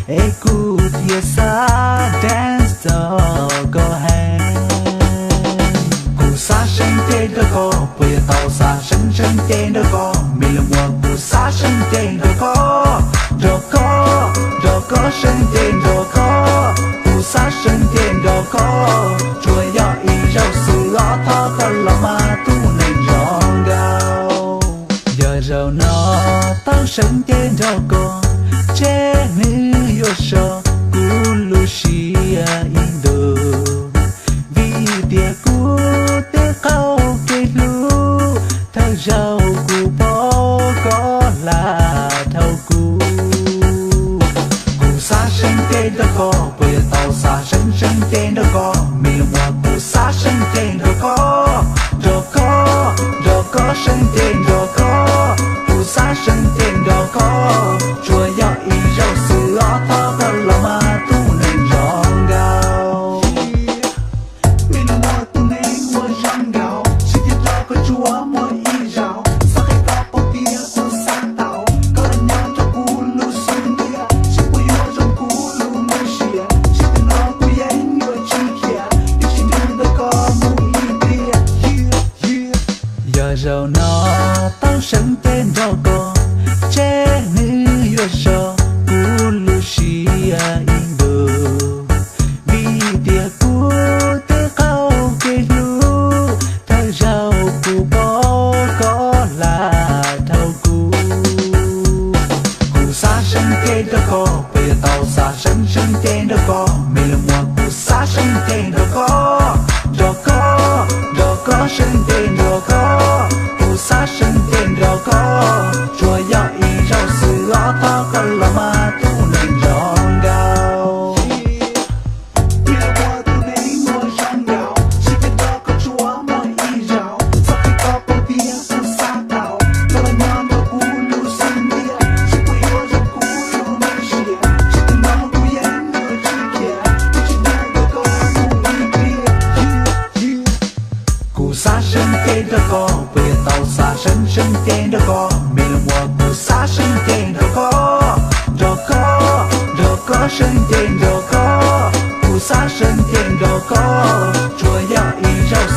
Écoute ça, dance go hand. Cú sa sân tên đó có, bây giờ tàu sa sân tên đó có, mình là mùa cú sa sân tên đó có sân tên đó có, cú sa sân tên đó có, chúa ya ý rau sữa thọ có là ma tu nên rong gạo. Giờ rau nó tao sân tên đó có, chế nữ yo so cú lu xì indo, vì địa cú te cao cây lu, thao rau cú bỏ có là thao cú. Cú sa sân tên đó có, bây giờ tàu sa sân tên đó có, mình là cú sa sân tên đó có sân tên đó có, cú sa sân tên đó có, chúa ya ý rau sữa thọ có là ma tu nên rong gạo. Mình là mùa tu nên mùa rong gạo, sự thiệt ra có chúa mùa ý rau, sao cái có bao tia cú sa tàu, có là nhau cho cú lu xuân địa, sự cú yêu trong cú lu mê xìa, sự tình nó cú yên yêu chi kia, điều chỉ nên đó có mùi bia. Giờ rau nó tao sân tên đó có, chế nữ yo so cú lu xì indo, vì địa cú te cao cây lu, thao rau cú bỏ có là thao cú. Cú sa sân tên đó có, bây giờ tàu sa sân tên đó có, mình là mùa cú sa sân tên đó có sân tên đó có, cú sa sân tên đó có, chúa ya ý rau sữa thọ có là ma tu nên rong gạo. Mình là mùa tu nên mùa rong gạo, sự thiệt đó có chúa mùa ý rau, sao cái có bao tia cú sa tàu, có là nhau cho cú lu xuân địa, sự cú yêu trong cú lu mê xìa, sự tình nó cú yên yêu chi kia, điều chỉ nên đó có mùi bia. Cú sa sân tên đó có, bây giờ tàu sa sân tên đó có, mình là mùa cú sa sân tên đó có sân tên đó có, cú sa sân tên đó có, chúa ya ý rau